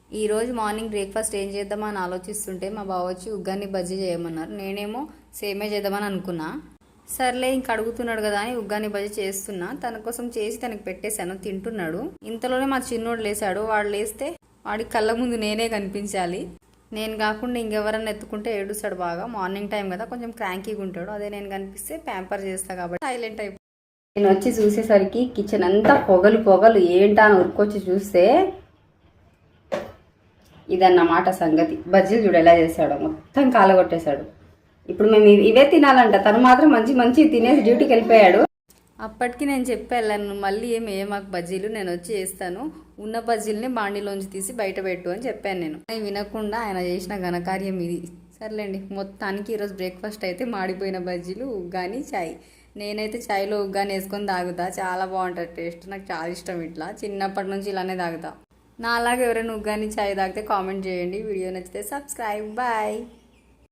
ఈరోజు morning breakfast ఏం చేద్దామని ఆలోచిస్తుంటే మా బావ వచ్చి ఉగ్గాని బజ్జీ చేయమన్నారు. నేనేమో సేమే చేద్దామని అనుకున్నా. సర్లే ఇంక అడుగుతున్నాడు కదా అని ఉగ్గాని బజ్జీ చేస్తున్నా. తన కోసం చేసి తనకి పెట్టేశాను, తింటున్నాడు. ఇంతలోనే మా చిన్నోడు లేచాడు. వాడు లేస్తే వాడి కళ్ళ ముందు నేనే కనిపించాలి. నేను కాకుండా ఇంకెవరన్నా ఎత్తుకుంటే ఏడుస్తాడు బాగా. మార్నింగ్ టైం కదా, కొంచెం క్రాంకీగా ఉంటాడు. అదే నేను కనిపిస్తే ప్యాంపర్ చేస్తా కాబట్టి సైలెంట్ అయిపోయి నేను వచ్చి చూసేసరికి కిచెన్ అంతా పొగలు పొగలు. ఏంటా అని ఉరుకొచ్చి చూస్తే ఇదన్నమాట సంగతి. బజ్జీలు చూడు ఎలా చేశాడో, మొత్తం కాలగొట్టేశాడు. ఇప్పుడు మేము ఇవే తినాలంట, తను మాత్రం మంచి మంచి తినేసి డ్యూటీకి వెళ్ళిపోయాడు. అప్పటికి నేను చెప్పాను, మళ్ళీ ఏమి మాకు బజ్జీలు నేను వచ్చి చేస్తాను, ఉన్న బజ్జీలని బాండీలోంచి తీసి బయట పెట్టు అని చెప్పాను నేను. వినకుండా ఆయన చేసిన ఘనకార్యం ఇది. సర్లేండి, మొత్తానికి ఈరోజు బ్రేక్ఫాస్ట్ అయితే మాడిపోయిన బజ్జీలు, ఉగ్గాని, చాయ్. నేనైతే చాయ్లో ఉగ్గాని వేసుకొని తాగుతా, చాలా బాగుంటుంది టేస్ట్. నాకు చాలా ఇష్టం. ఇట్లా చిన్నప్పటి నుంచి ఇలానే తాగుతా. నా అలాగే ఎవరైనా ఉగ్గాని చాయ్ తాగితే కామెంట్ చేయండి. వీడియో నచ్చితే సబ్స్క్రైబ్. బాయ్.